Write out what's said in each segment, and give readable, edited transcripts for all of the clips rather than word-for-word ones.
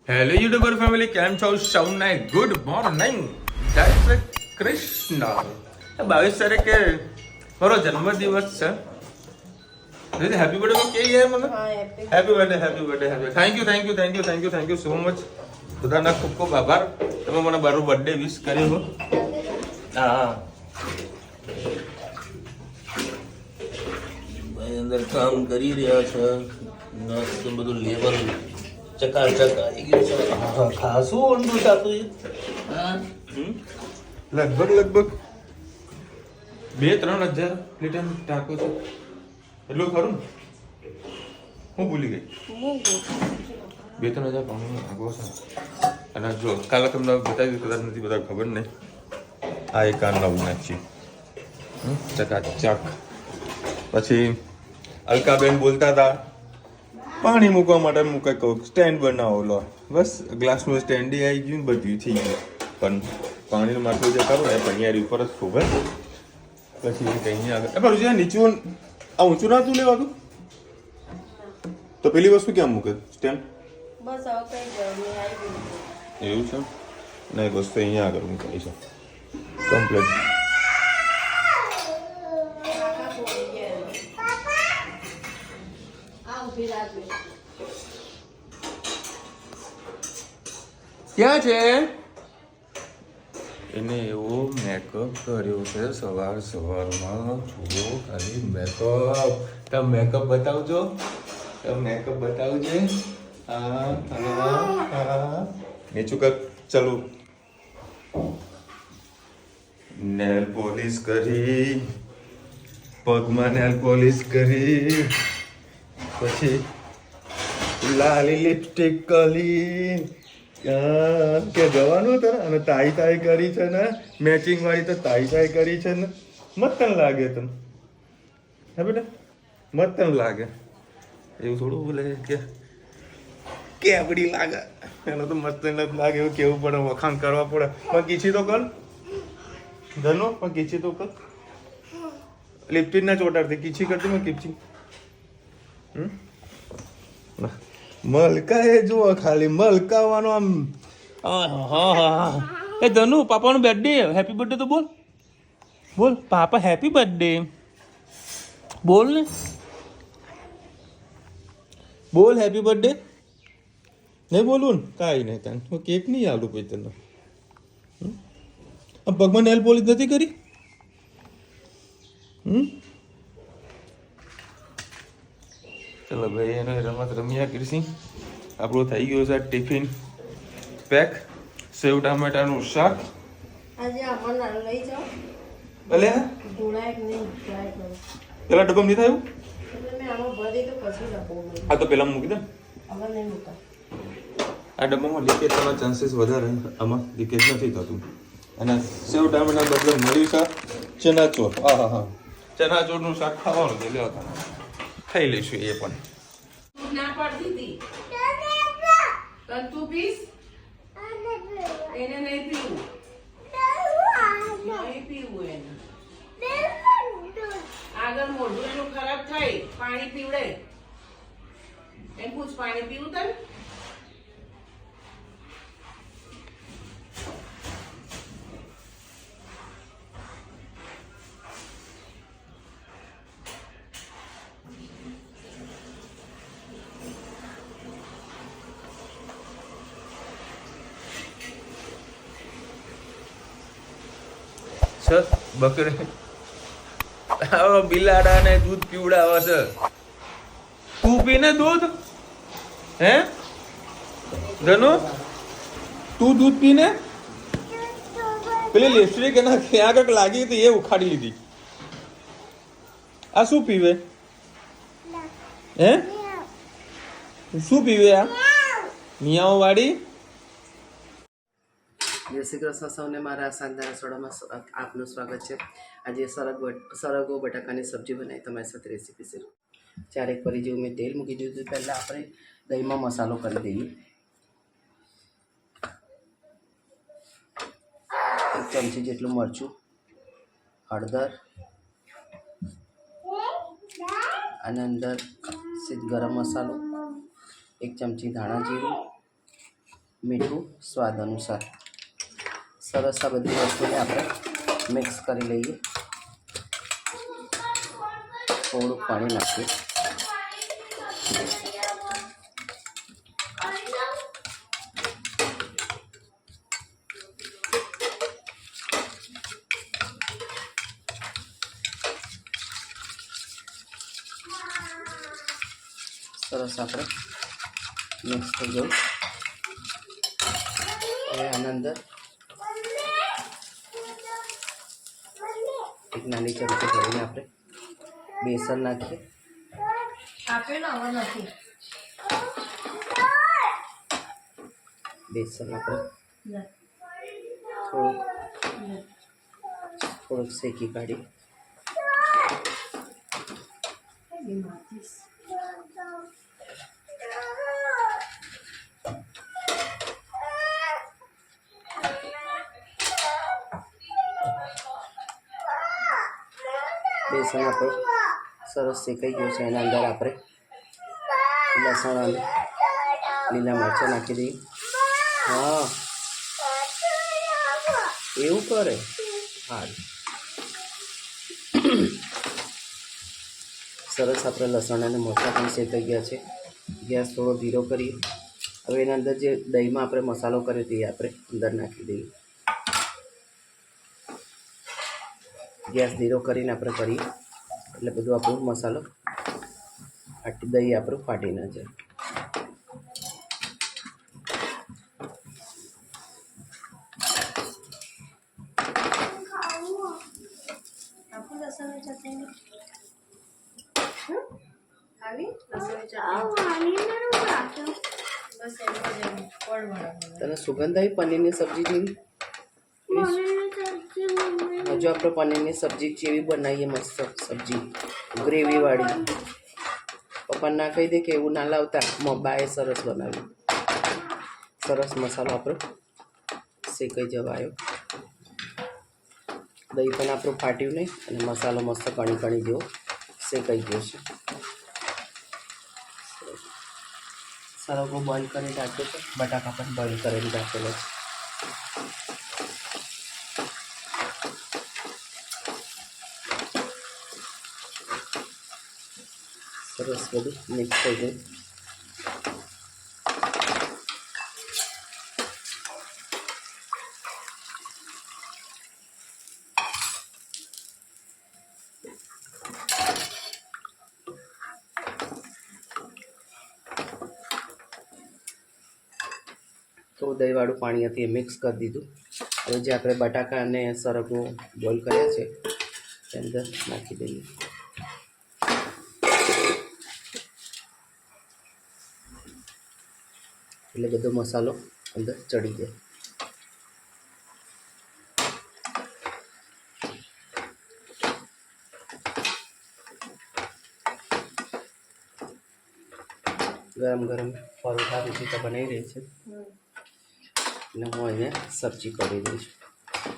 Hello YouTuber family, કેમ છો? સૌને ગુડ મોર્નિંગ, જય શ્રી કૃષ્ણ. 22 તારીખે મારો જન્મદિવસ છે. હેપી બર્થડે કે યાર મને happy birthday thank you so much. બધાના ખૂબ ખૂબ આભાર, તમે મને મારો બર્થડે વિશ કર્યો. હા, ભાઈ અંદર કામ કરી રહ્યા છે, નાસ્તો બધું લેવલ ચકાચક આવી ગયું છે. ખાસું ઊંડું થતું લગભગ 2-3 હજાર લીટર ટાંકો છે. એટલું ખરું ને? હું ભૂલી ગઈ. 2-3 હજાર પાણીનો ટાંકો છે. અને જો કાલે તમને બતાવ્યું, કદાચ નથી બધા ખબર નહીં. આ એક આ નવું નાખી ચકાચક. પછી અલકાબેન બોલતા હતા પાણી મૂકવા માટે મૂકાય, કહું સ્ટેન્ડ બનાવો. લો બસ ગ્લાસનું સ્ટેન્ડ આવી ગયું, બધું થઈ ગયું. પણ પાણીનું માટલું જે ખરું ને પણિયારી ઉપર જ ખૂબ. પછી કંઈ આગળ પણ જ્યાં નીચું આ ઊંચું ના તું લેવાતું, તો પેલી વસ્તુ ક્યાં મૂકે? સ્ટેન્ડ એવું છે ને? એક વસ્તુ અહીંયા આગળ મૂકાય છે કમ્પ્લીટ. ક્યાં છે? એને એવો મેકઅપ કર્યો છે સવારમાં. જુઓ ખાલી મેકઅપ. તમે મેકઅપ બતાવજો, હા. નીચું કર. ચાલુ. નેલ પોલિશ કરી, પગમાં નેલ પોલિશ કરી, પછી લાલી લિપસ્ટિક કરી. કે જવાનું હતું ને, અને તાઈ કરી છે ને, મેચિંગ વાળી તો તાઈ કરી છે ને. મસ્ત લાગે તને, હે બેટા? મસ્ત લાગે. એવું થોડું બોલે કે કેવડી લાગે. એનો તો મસ્ત નથી લાગે એવું કેવું પડે, વખાણ કરવા પડે. પણ કીછી તો કર ધનો, પણ કીછી તો કર. લિપસ્ટિક ના ચોટાડતી કીછી કરતી મેં કીછી. મલકા એ જુઓ, ખાલી મલકાવાનો આમ. હા. એ ધનુ, પાપાનો બર્થડે, હેપી બર્થડે તો બોલ પાપા હેપી બર્થડે બોલ ને, બોલ હેપી બર્થડે. નહીં બોલવું ને? કાંઈ નહીં તને હું કેક નહીં આલું પછી તને. પગમાં નેલ પોલિશ નથી કરી? ચલો ભાઈ, એને રમત રમ્યા કરશી. આપણું થઈ ગયું છે ટિફિન પેક. સેવ ટામેટાનું શાક. આજે આમાં લઈ જાઓ. ભલે પેલા ડબ્બા નહીં થયું. મેં આમાં ભરી તો પછી ડબ્બો. આ તો પેલા મૂકી દે. હવે નહીં મૂકા. આ ડબ્બામાં લીકેજ થવાના ચાન્સીસ વધારે, આમાં લીકેજ નથી થતું. અને સેવ ટામેટા બદલે મળ્યું શાક ચનાચોર. હા, ચનાચોરનું શાક ખાવાનું છે. લેવા ખાઈ લઈશું એ પણ. ના પડતી હતી તું પીસ. એને નહીં પીવું, એને આગળ મોઢું એનું ખરાબ થાય. પાણી પીવડે એમ પૂછ, પાણી પીવું તને? બકરે બિલાડા ને દૂધ પીવડાવે છે. તું પીને દૂધ? હે ધનુ, તું દૂધ પીને? પેલી લિપસ્ટિક એના ક્યાં આગળ લાગી હતી એ ઉખાડી લીધી. આ શું પીવે? હે શું પીવે આ મિયાઓ વાળી? જય શ્રી કૃષ્ણ સૌને. મારા શાનદાર રસોડામાં આપનું સ્વાગત છે. આજે સરગવો બટાકાની સબ્જી બનાવી તમારી સાથે રેસીપી છે. 4 પરી જેવું મેં તેલ મૂકી દીધું. પહેલાં આપણે દહીંમાં મસાલો કરી દઈએ. 1 ચમચી જેટલું મરચું, હળદર, અને અંદર ગરમ મસાલો, 1 ચમચી ધાણા જીરું, મીઠું સ્વાદ અનુસાર. સરસ આ બધી વસ્તુને આપણે મિક્સ કરી લઈએ. થોડુંક પાણી નાખીએ. સરસ આપણે મિક્સ થઈ ગયું. હવે આના અંદર એક નાની ચમચી ભરીને આપણે બેસન નાખીએ. બેસન આપણે થોડુંક શેકી કાઢી. બેસન આપણું સરસ શેકાઈ ગયું છે. એના અંદર આપણે લસણ અને લીલા મરચાં નાખી દઈએ. હા એવું કરે. હા સરસ આપણે લસણ અને મરચાં પણ શેકાઈ ગયા છે. ગેસ થોડો ધીરો કરીએ. હવે એના અંદર જે દહીંમાં આપણે મસાલો કર્યો તે આપણે અંદર નાખી દઈએ. ગેસ ધીરો કરીને આપણે કરીએ એટલે બધું આપણો મસાલો દહીં આપણું ફાટી ના જાય. તને સુગંધ આવી પનીરની સબ્જી જેવી? હજુ આપણે પનીરની સબ્જી જેવી બનાવીએ મસ્ત સબ્જી ગ્રેવીવાળી. પપ્પા ના કહી દે કે એવું ના લાવતા, બાએ સરસ બનાવ્યું. સરસ મસાલો આપણો શેકાઈ જવા આવ્યો. દહીં પણ આપણું ફાટ્યું નહીં અને મસાલો મસ્ત કણી કણી જેવો શેકાઈ ગયો છે. સરગવો બોઇલ કરી રાખ્યો છે. બટાકા પણ બોઇલ કરીને રાખેલો છે. સરસ બધું મિક્સ થઈ ગયું. તો દહીંવાળું પાણી હતી એ મિક્સ કરી દીધું. હવે જે આપણે બટાકા અને સરગવો બોઇલ કર્યા છે તે અંદર નાખી દઈએ. એટલે બધો મસાલો અંદર ચડી જાય. ગરમ ગરમ પરોઠા રૂચિકા બનાવી રહી છે અને હું અહીંયા સબ્જી કરી દઈ છું.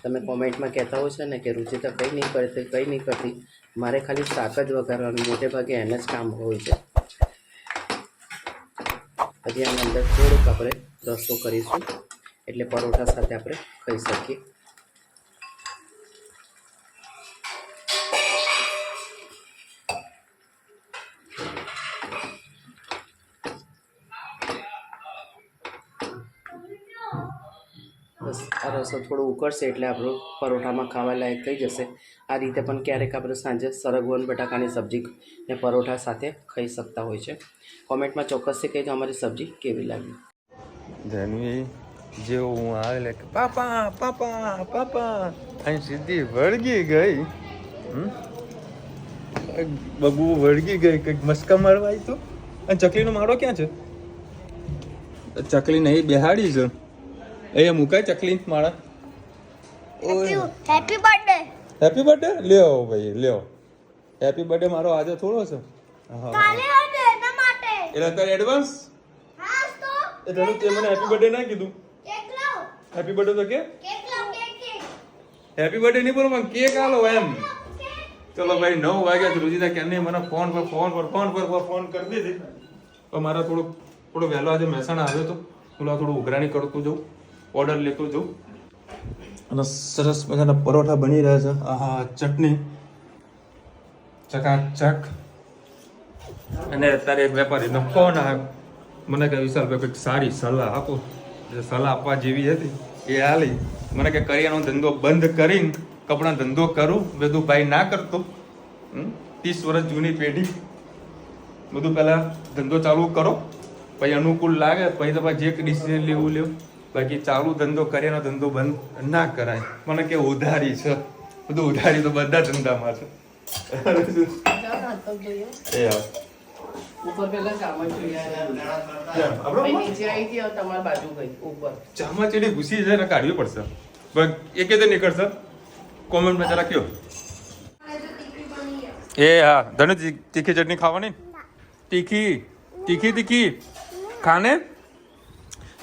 તમે કોમેન્ટમાં કહેતા હોય છે ને કે રૂચિકા કંઈ નહીં કરતી. મારે ખાલી શાક જ વઘારવાનું, મોટે ભાગે એને જ કામ હોય છે. હજી આની અંદર થોડુંક આપણે રસો કરીશું એટલે પરોઠા સાથે આપણે ખાઈ શકીએ. બસ આ રસો થોડો ઉકળશે એટલે આપણું પરોઠામાં ખાવા લાયક થઈ જશે. આ રીતે પણ ક્યારેક આપણે સાંજે સરગવો અને બટાકાની સબ્જી ને પરોઠા સાથે ખાઈ શકતા હોય છે. કોમેન્ટમાં ચોક્કસથી કહેજો અમારી સબ્જી કેવી લાગી. ધનવી જેવો હું આવે કે પાપા પાપા પાપા અહીં સીધી વળગી ગઈ. બબુ વળગી ગઈ, કંઈક મસ્કા મારવા આવી. તો અને ચકલીનો માળો ક્યાં છે? ચકલી નહીં બેહાડી છે. અહીંયા મુકાય ચકલી માળા. Happy birthday. હેપી બર્થડે લ્યો ભાઈ લ્યો. હેપી બર્થડે મારો આજે થોડો છે. કાલે હતો એના માટે. એટલે તારે એડવાન્સ? હા તો એટલે તે મને હેપી બર્થડે ના કીધું. કેક લાવ. હેપી બર્થડે તો કે કેક લાવ કેક. હેપી બર્થડે નહીં બોલો પણ કેક આલો એમ. ચલો ભાઈ 9 વાગ્યા છે. રુચિતા કે નહીં મને ફોન પર કરી દીધી. પણ મારા થોડો વહેલો આજે મહેસાણા આવ્યો તો થોડા થોડું ઉઘરાણી કરતું જાઉં, ઓર્ડર લેતો જાઉં. અને સરસ મજાના પરોઠા બની રહ્યા છે. આહા, ચટણી ચકાચક. અને અત્યારે એક વેપારીનો ફોન આવ્યો, મને કે વિશાલભાઈ કંઈક સારી સલાહ આપો. જે સલાહ આપવા જેવી હતી એ હાલી. મને કે કરિયાનો ધંધો બંધ કરીને કપડાં ધંધો કરું. બધું ભાઈ ના કરતો. 30 વર્ષ જૂની પેઢી, બધું પહેલાં ધંધો ચાલુ કરો, પછી અનુકૂળ લાગે પછી તમારે જે ડિસિઝન લેવું લેવું. બાકી ચાલુ ધંધો કરિયાનો ધંધો બંધ ના કરાય. મને કે ઉધારી છે, બધું ઉધારી તો બધા ધંધામાં છે. એ હા, ઉપર પેલા ચામચડી નીચે આવી ગઈ હવે તમારી બાજુ ગઈ ઉપર. ચામાચીડી ઘૂસી જાય ને કાઢવી પડશે. પણ એ કેતે નીકળશે કોમેન્ટમાં જરા કયો. એ હા, ધનુ તીખી ચટણી ખાવાની. તીખી તીખી તીખી ખાને.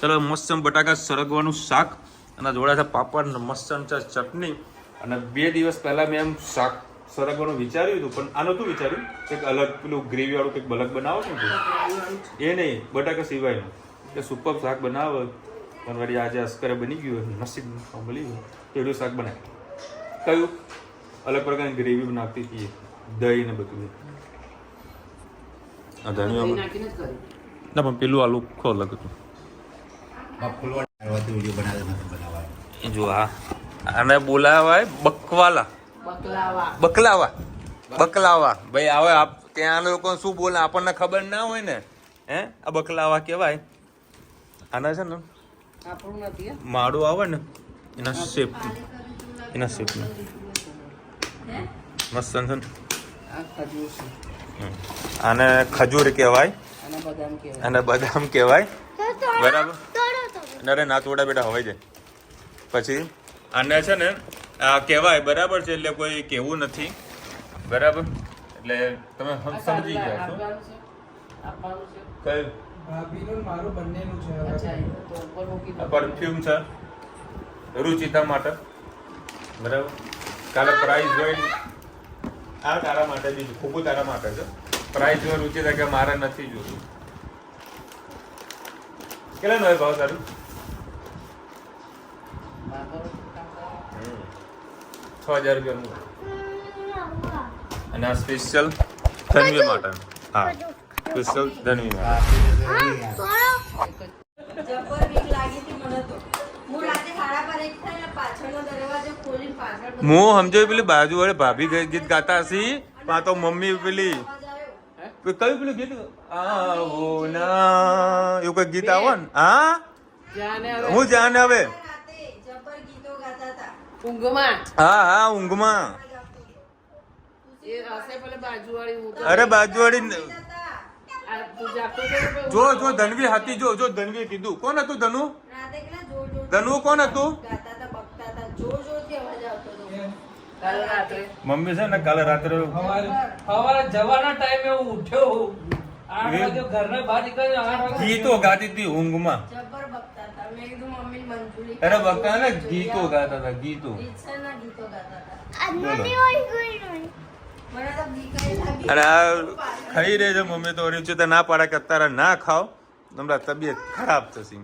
ચલો, મસ્ત બટાકા સરગવાનું શાક અને જોડે છે પાપડ ને મસ્ત ચટણી. અને 2 દિવસ પહેલા મેં એમ શાક સરગવાનું વિચાર્યું હતું, પણ આ નહોતું વિચાર્યું કંઈક અલગ પેલું ગ્રેવી વાળું કંઈક અલગ બનાવો ને. એ નહીં, બટાકા સિવાયનું કે સુપર શાક બનાવો. પણ વળી આજે અસ્કરે બની ગયું, નસીબ મળી ગયું તેડું શાક બનાવે. કયું અલગ પ્રકારની ગ્રેવી બનાવતી હતી, દહીં ને બધું. ના પણ પેલું આલુ ખો અલગ હતું. જો આને બોલાવાય બકવાલા, બકલાવા. ભાઈ આવે ત્યાં લોકો શું બોલે આપણને ખબર ના હોય ને. હે, આ બકલાવા કહેવાય. આના છે ને માળું આવે ને એના શેપ મસ્ત છે ને. આને ખજૂર કહેવાય અને બદામ કહેવાય. બરાબર. અરે ના તોડા બેટા હવાઈ જાય. પછી આને છે ને આ કહેવાય. બરાબર છે, એટલે કોઈ કહેવું નથી. બરાબર, એટલે તમે સમજી ગયા છો. કયું પરફ્યુમ છે રુચિતા માટે. બરાબર, કાલે પ્રાઇઝ જોઈ. આ તારા માટે, બીજું ખોખું તારા માટે છે. પ્રાઇઝ જોઈ રુચિતા કે મારે નથી જોતું. કેટલા નો ભાવ તારું? 6000 રૂપિયાનું. અને આ સ્પેશિયલ ધનવી માટે. હા, સ્પેશિયલ ધનવી માટે. હું સમજો પેલી બાજુ વાળી ભાભી ગીત ગાતા હશી. તો મમ્મી પેલી કયું પેલું ગીત આવો ના એવું કઈ ગીત આવો ને. હા, હું જાને હવે. હા હા, ઊંઘમાં. અરે બાજુવાળી જો ધનવી હતી. જો ધનવી કીધું. કોણ હતું ધનુ? ધનુ કોણ હતું? મમ્મી છે ને કાલે રાત્રે સવારે જવાના ટાઈમે હું ઉઠ્યો 8 વાગે ઘરના બહાર નીકળ્યો 8 વાગે ગીતો ગાતી હતી ઊંઘમાં. અરે બકા ને ગીતો ગાતા હતા. ગીતો અરે આ ખાઈ રહે છે મમ્મી તો. રૂચિતા ના પાડે કે અત્યારે ના ખાઓ, તમારા તબિયત ખરાબ થશે.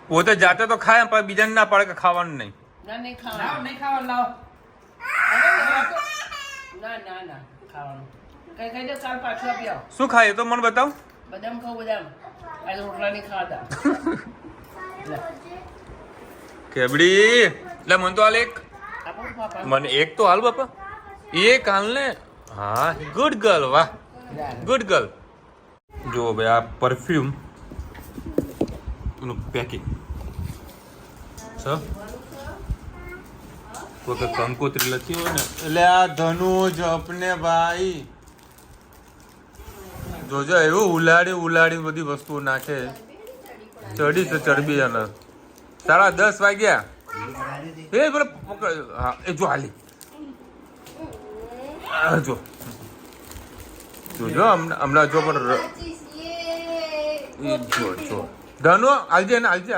પોતે જાતે તો ખાય પણ બીજાને ના પાડે કે ખાવાનું નહીં. નહીં ખાવાનું લાવો. ના ખાવાનું કઈ કઈ દે. કાલ પાછું આપી આવો. શું ખાય તો મને બતાવ. બદામ ખાવ બદામ. આજે રોટલા નહીં ખાતા. કેબડી એટલે મને તો હાલ એક. મને એક તો હાલ બાપા. એક હાલ ને. હા, ગુડ ગર્લ. વાહ, ગુડ ગર્લ. જો ભાઈ આ પરફ્યુમ નું પેકિંગ છે. કોઈ કંકોત્રી લખી હોય ને એટલે આ ધનુજ અપને ભાઈ. જોજો એવું ઉલાડી બધી વસ્તુઓ નાખે. ચડી છે ચરબી. અને 10:30 વાગ્યા. એ હા, એ જો હાલી જો જોજો હમણાં જો પણ જો ધનો આલજે ને આલજે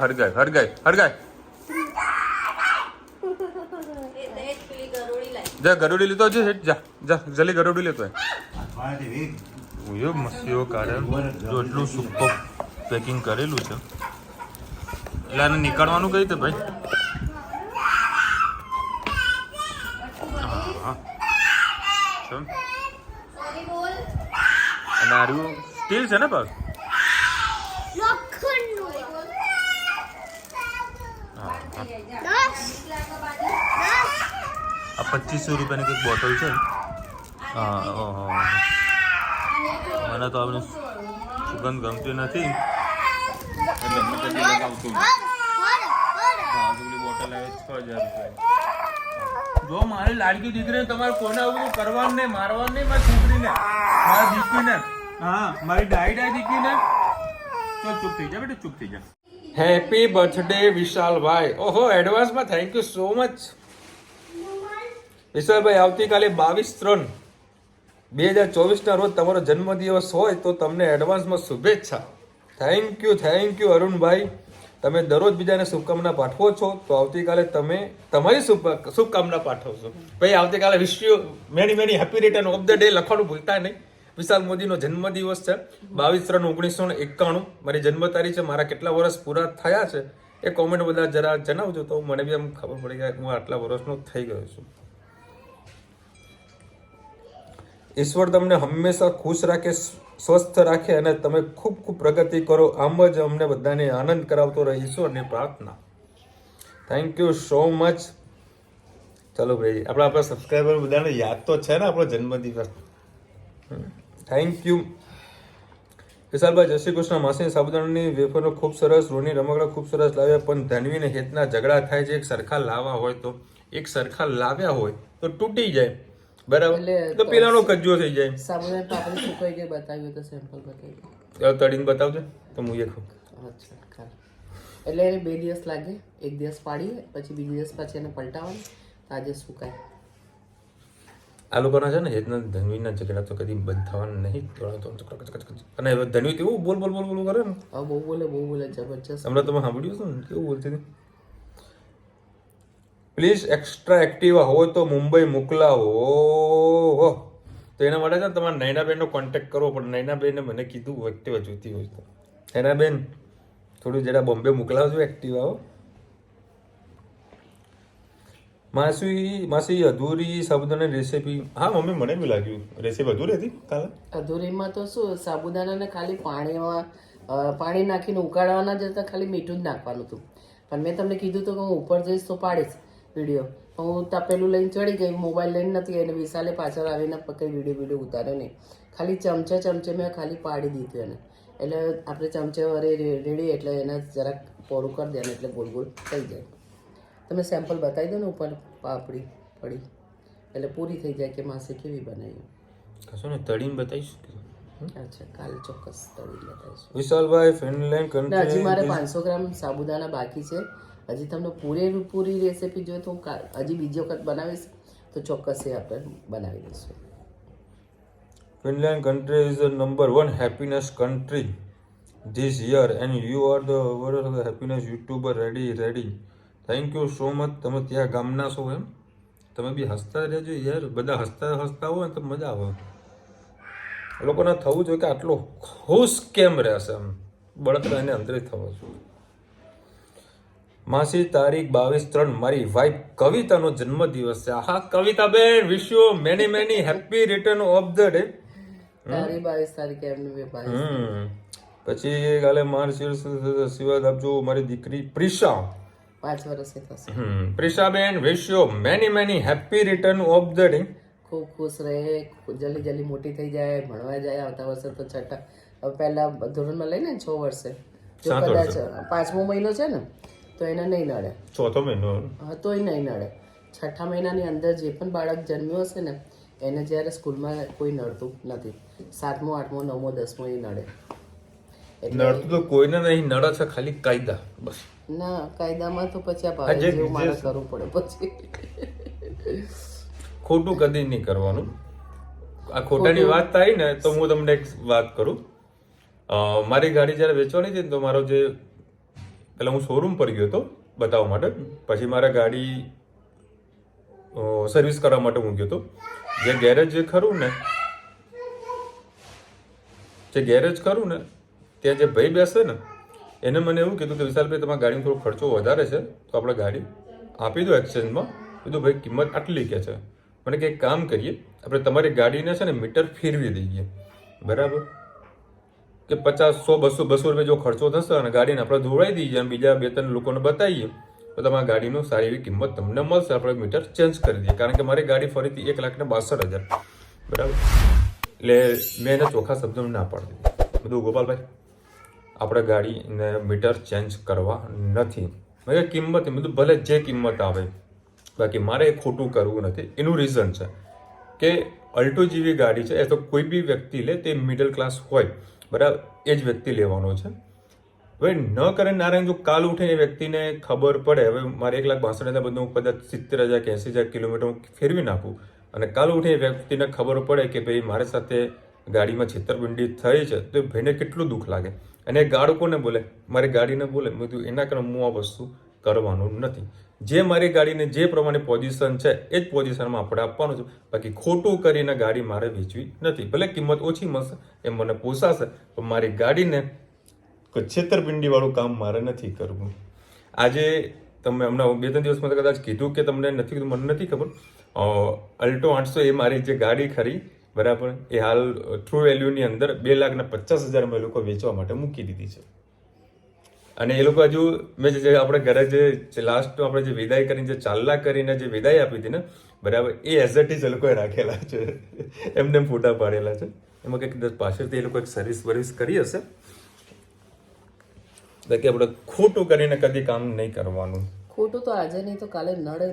હરગાય જા ગરોડી લેતો છે જા જલ્દી ગરોડી લેતો મસ્તીઓ કારણ જો એટલું સુપર પેકિંગ કરેલું છે એટલે આને નીકળવાનું કઈ રીતે ભાઈ અને આર્યું સ્ટીલ છે ને બસ આ 2500 રૂપિયાની કંઈક બોટલ છે હા મને તો આપણે સુગંધ ગમતી નથી એટલે મેં કદી લગાવતું બોટલ આવે 6000 રૂપિયા જો મારી લાડકી દીકરીને તમારે કોને આવું કરવાનું નહીં મારવાનું નહીં મારી છોકરીને મારી દીકરીને હા મારી ડાઈ દીકરીને તો ચૂપ થઈ જા બેટા ચૂપ થઈ જા હેપી બર્થડે વિશાલભાઈ ઓહો એડવાન્સમાં થેન્ક યુ સો મચ વિશાલભાઈ આવતીકાલે 22/3/2024 ના રોજ તમારો જન્મદિવસ હોય તો તમને એડવાન્સમાં શુભેચ્છા થેન્ક યુ અરુણભાઈ તમે દરરોજ બીજાને શુભકામના પાઠવો છો તો આવતીકાલે તમે તમારી શુભકામના પાઠવશો ભાઈ આવતીકાલે વિશ you many happy return of the day લખવાનું ભૂલતા નહીં વિશાલ મોદીનો જન્મદિવસ છે 22/3/1991 મારી જન્મ તારીખ છે મારા કેટલા વર્ષ પૂરા થયા છે એ કોમેન્ટ બધા જરા જણાવજો તો મને બી આમ ખબર પડી જાય હું આટલા વર્ષનો થઈ ગયો છું ઈશ્વર તમને હંમેશા ખુશ રાખે સ્વસ્થ રાખે અને તમે ખૂબ પ્રગતિ કરો આમ જ અમને બધાને આનંદ કરાવતો રહે ઈશ્વરની પ્રાર્થના થેન્ક યુ સો મચ ચલો ભાઈ આપણા સબસ્ક્રાઈબર બધાને યાદ તો છે ને આપણો જન્મદિવસ થેન્ક યુ વિશાલભાઈ જય શ્રી કૃષ્ણ માસી સાબુદાણાની વેફરો ખૂબ સરસ રોની રમકડા ખૂબ સરસ લાવ્યા પણ ધનવીને હેતના ઝઘડા થાય છે એક સરખા લાવ્યા હોય તો તૂટી જાય બરાબર તો પેલાનો કજ્જો થઈ જાય સાબુદાણા પાપડી સુકાઈ ગઈ બતાવ્યું તો સેમ્પલ બતાવી તળીને બતાવજો તો હું એ ખાઉં અચ્છા એટલે 2 દિવસ લાગે 1 દિવસ પાડીએ પછી બીજા દિવસ પછી એને પલટાવવાનું આજે સુકાય આ લોકોના છે ને હેતના ધનવીના ઝઘડા તો કદી બંધ થવાના નહીં અને ધનવી કેવું બોલ કરે ને બહુ બોલે જબરજસ્ત હમણાં તમે સાંભળ્યું હતું ને કેવું બોલતી હતી પ્લીઝ એક્સ્ટ્રા એક્ટિવા હોય તો મુંબઈ મોકલાવો તો એના માટે છે ને તમારે નૈનાબેનનો કોન્ટેક્ટ કરવો પણ નૈનાબેને મને કીધું એક્ટિવા જોઈતી હોય તો નૈનાબેન થોડું જરા બોમ્બે મોકલાવજો એક્ટિવા માસી અધૂરી સાબુદાણાની રેસીપી હા મમ્મી મને બી લાગ્યું રેસીપી અધૂરી હતી કાલે અધૂરીમાં તો શું સાબુદાણાને ખાલી પાણી નાખીને ઉકાળવાના જતા ખાલી મીઠું જ નાખવાનું હતું પણ મેં તમને કીધું તો કે હું ઉપર જઈશ તો પાડીશ વિડીયો હું તપેલું લઈને ચડી ગઈ મોબાઈલ લઈને નથી એને વિશાલે પાછળ આવીને પકડી વિડીયો ઉતાર્યો નહીં ખાલી ચમચે મેં ખાલી પાડી દીધું એને એટલે આપણે ચમચે રેડી એટલે એને જરાક પોરું કરી દેવાનું એટલે ગોળ ગોળ થઈ જાય તમે સેમ્પલ બતાવી દો ને ઉપર પાપડી પડી એટલે પૂરી થઈ જાય કે માસી કેવી બનાવી કશો ને તળીને બતાવીશ અચ્છા કાલે ચોક્કસ તળી બતાવીશું વિશાલભાઈ ફિનલેન્ડ કન્ટ્રી હજી મારે 500 ગ્રામ સાબુદાણા બાકી છે હજી તમને પૂરી રેસીપી જોઈએ તો હજી બીજી વખત બનાવીશ તો ચોક્કસ એ આપણે બનાવી દઈશું Finland country is the number 1 happiness country this year and you are the world of the happiness YouTuber ready thank you so much તમે ત્યાં ગામના છો એમ તમે બી હસતા રહેજો યાર બધા હસતા હોય તો મજા આવે લોકોને થવું જોઈએ કે આટલો ખુશ કેમ રહેશે એમ બળતરા એને અંદરે થવા જોઈએ માસી તારીખ 22/3 મારી વાઈફ કવિતાનો જન્મદિવસ છે હા Kavitaben wish you many happy return of the day તારી 22 તારીખે એમની પછી કાલે માર્ચ શિવાદ આપજો મારી દીકરી પ્રિશા 5 વર્ષની થશે Prishaben wish you many happy return of the day ખૂબ ખુશ રહે જલ્દી મોટી થઈ જાય ભણવા જાય આવતા વર્ષે તો છઠ્ઠા હવે પહેલા ધોરણમાં લઈને 6 વર્ષે જો કદાચ 5મો મહિનો છે ને તો એને નહીં નડે 4થો મહિનો હા તોય નહીં નડે 6ઠ્ઠા મહિનાની અંદર જે પણ બાળક જન્મ્યો હશે ને એને જ્યારે સ્કૂલમાં કોઈ નડતું નથી 7મો 8મો 9મો 10મો એ નડે નડતું તો કોઈને નહીં નડે છે ખાલી કાયદા બસ ના કાયદામાં તો પછી આ ભાઈ જેવું મારે કરવું પડે પછી ખોટું કદી નહીં કરવાનું આ ખોટાની વાત થાય ને તો હું તમને એક વાત કરું. મારી ગાડી જ્યારે વેચવાની હતી ને તો મારો જે પેલા હું શોરૂમ પર ગયો હતો બતાવવા માટે, પછી મારા ગાડી સર્વિસ કરવા માટે હું ગયો હતો. જે ગેરેજ જે ખરું ને ત્યાં જે ભાઈ બેસે ને એને મને એવું કીધું કે વિશાલભાઈ તમારા ગાડીનો થોડો ખર્ચો વધારે છે તો આપણે ગાડી આપી દો એક્સચેન્જમાં. કીધું ભાઈ કિંમત આટલી કે છે. મને કે એક કામ કરીએ, આપણે તમારી ગાડીને છે ને મીટર ફેરવી દઈએ, બરાબર, કે 50, 100, 200 રૂપિયા જો ખર્ચો થશે અને ગાડીને આપણે ધોળાઈ દઈએ અને બીજા 2-3 લોકોને બતાવીએ તો તમારી ગાડીનો સારી એવી કિંમત તમને મળશે. આપણે મીટર ચેન્જ કરી દઈએ, કારણ કે મારી ગાડી ફરીથી 1,62,000, બરાબર. એટલે મેં એને ચોખ્ખા શબ્દોમાં ના પાડી દીધી. બધું ગોપાલભાઈ આપણે ગાડીને મીટર ચેન્જ કરવા નથી. મેં કિંમત બધું ભલે જે કિંમત આવે, બાકી મારે એ ખોટું કરવું નથી. એનું રીઝન છે કે અલ્ટો જેવી ગાડી છે એ તો કોઈ બી વ્યક્તિ લે તે મિડલ ક્લાસ હોય, બરાબર, એ જ વ્યક્તિ લેવાનો છે. હવે ન કરે નારાયણ, જો કાલ ઉઠીને એ વ્યક્તિને ખબર પડે હવે મારે 1,62,000 બધું કદાચ 70,000 કે 80,000 કિલોમીટર ફેરવી નાખું અને કાલ ઉઠીને વ્યક્તિને ખબર પડે કે ભાઈ મારી સાથે ગાડીમાં છેતરપિંડી થઈ છે તો એ ભાઈને કેટલું દુઃખ લાગે. અને એ ગાડું કોને બોલે? મારી ગાડીને બોલે. મેં કીધું એના કારણે હું આ વસ્તુ કરવાનું નથી. જે મારી ગાડીને જે પ્રમાણે પોઝિશન છે એ જ પોઝિશનમાં આપણે આપવાનું છે. બાકી ખોટું કરીને ગાડી મારે વેચવી નથી. ભલે કિંમત ઓછી મળશે એ મને પોસાશે, પણ મારી ગાડીને કોઈ છેતરપિંડીવાળું કામ મારે નથી કરવું. આજે તમે હમણાં 2-3 દિવસમાં કદાચ કીધું કે તમને નથી કીધું, મને નથી ખબર. અલ્ટો 800 એ મારી જે ગાડી ખરી, બરાબર, એ હાલ ટ્રુ વેલ્યુની અંદર 2,50,000 એ લોકો વેચવા માટે મૂકી દીધી છે. અને એ લોકો હજુ મેં જે આપણે ઘરે જે લાસ્ટ આપણે જે વિદાય કરીને જે ચાલના કરીને જે વિદાય આપી હતી ને, બરાબર, એ એઝ ઇટ ઇઝ એ લોકોએ રાખેલા છે. એમને ફોટા પાડેલા છે. એમાં કંઈક પાછળથી એ લોકો એક સર્વિસ કરી હશે. બાકી આપણે ખોટું કરીને કદી કામ નહીં કરવાનું. ખોટું તો આજે નહીં તો કાલે નડે.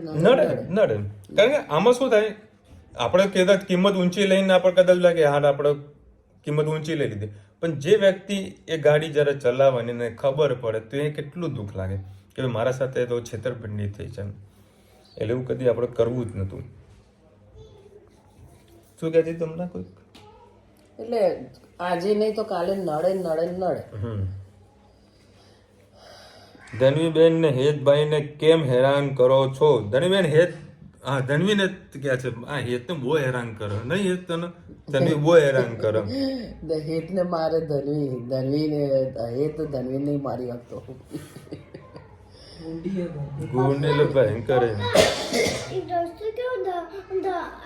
કારણ કે આમાં શું થાય, આપણે કદાચ કિંમત ઊંચી લઈને આપણે કદાચ લાગે હા આપણે કિંમત ઊંચી લઈ લીધી, પણ જે વ્યક્તિ એ ગાડી જ્યારે ચલાવવાની ને ખબર પડે તો એ કેટલું દુઃખ લાગે કે મારા સાથે તો છેતરપિંડી થઈ છે. એટલે એવું કદી આપણે કરવું જ નતું. શું કહેતી તમને કોઈ? એટલે આજે નહીં તો કાલે નડે. ધનવીબેન ને હેતભાઈ ને કેમ હેરાન કરો છો? ધનવીબેન ધનવીને ક્યાં છે? હેત ને બહુ હેરાન કરે. નહીં હેત તને ધનવી બહુ હેરાન કરે. હેત ને મારે ધનવીને હેત ધનવી નહીં મારી શકતો. ગુણ એટલે ભયંકર. એ દોસ્તો કેવું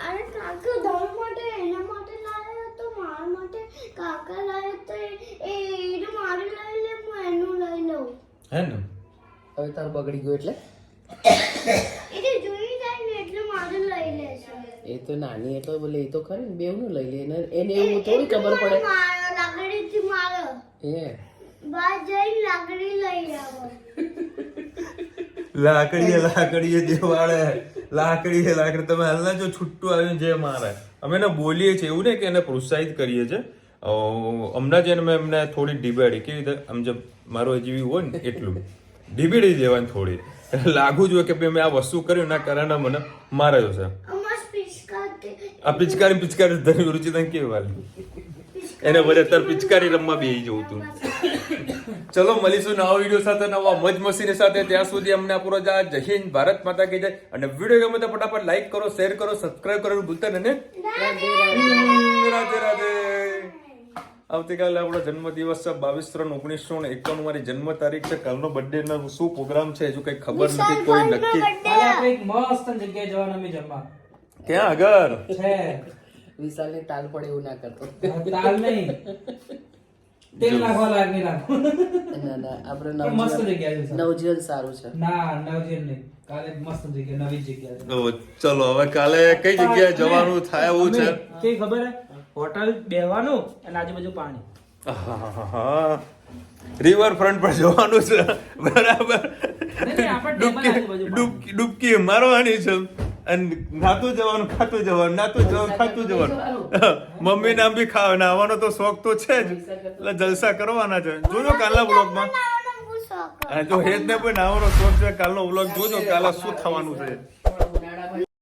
અરે કાકા દમ માટે એના માટે લાવ્યો તો મારા માટે કાકા લાવ્યો તો એને મારે લઈ લે, હું એનું લઈ લઉં. હે ને? હવે તાર બગડી ગયો એટલે એટલે જોઈ જાય ને એટલે મારે લઈ લેશે. એ તો નાની એટલે બોલે એ તો ખરી ને, બેવનું લઈ લે. એને એવું થોડી ખબર પડે. લાકડીથી મારો બહાર જઈને લાકડી લઈ આવો. લાકડીએ જે વાળે લાકડી તમે હાલના જો છૂટું આવ્યું જે મારે અમે એને બોલીએ છીએ, એવું ને કે એને પ્રોત્સાહિત કરીએ છીએ. હમણાં જ મેં એમને થોડી ડીબાડી કેવી રીતે આમ જે મારો જેવી હોય ને એટલું ડીબીડી દેવાની થોડી લાગુ જોઈએ કે ભાઈ મેં આ વસ્તુ કર્યું એના કારણે મને માર્યો છે. આ પિચકારી ધની રુચિ તને કેવી વાલી એને વડે અત્યારે પિચકારી રમવા બેસી જવું તું. ચલો મળીશું નવા વિડીયો સાથે, નવા મોજ મસ્તીની સાથે. ત્યાં સુધી અમને પૂરો જય હિન્દ, ભારત માતા કી જય. અને વિડીયો ગમે તો ફટાફટ લાઈક કરો, શેર કરો, સબસ્ક્રાઇબ કરવાનું ભૂલતા નહીં. રાધે રાધે. આવતીકાલે આપણો જન્મદિવસ છે 22/3/1991 મારી જન્મ તારીખ છે. કાલનો બર્થડે નો શું પ્રોગ્રામ છે હજુ કઈ ખબર નથી કોઈ નક્કી. આપણે એક મસ્ત જગ્યાએ જવાના અમે જમવા. ક્યાં આગળ છે? વિશાલને ટાલ પડે એવું ના કરતો. તાલ નહીં, તેલ નાખવા લાગ નહીં નાખો. ના આપણે મસ્ત જગ્યા છે. નવજીવન સારું છે. ના નવજીવન નહીં, કાલે મસ્ત જગ્યા, નવી જગ્યા છે. તો ચલો હવે કાલે કઈ જગ્યાએ જવાનું થાય એવું છે કઈ ખબર હે? હોટલ બેવાનું અને આજુબાજુ પાણી. રિવર ફ્રન્ટ પર જવાનું છે, બરાબર. નહીં, આપણે ટેબલ આજુબાજુ પાણી. ડૂબકી મારવાની છે અને નાતું જવાનું ખાતું જવાનું, નાતું જવાનું ખાતું જવાનું. મમ્મી નામ બી નાવાનો તો શોખ તો છે જ, એટલે જલસા કરવાના છે. જોજો કાલના બ્લોગમાં. જો હેત ને પણ નાવાનો શોખ છે, કાલનો બ્લોગ જોજો કાલે શું થવાનું છે.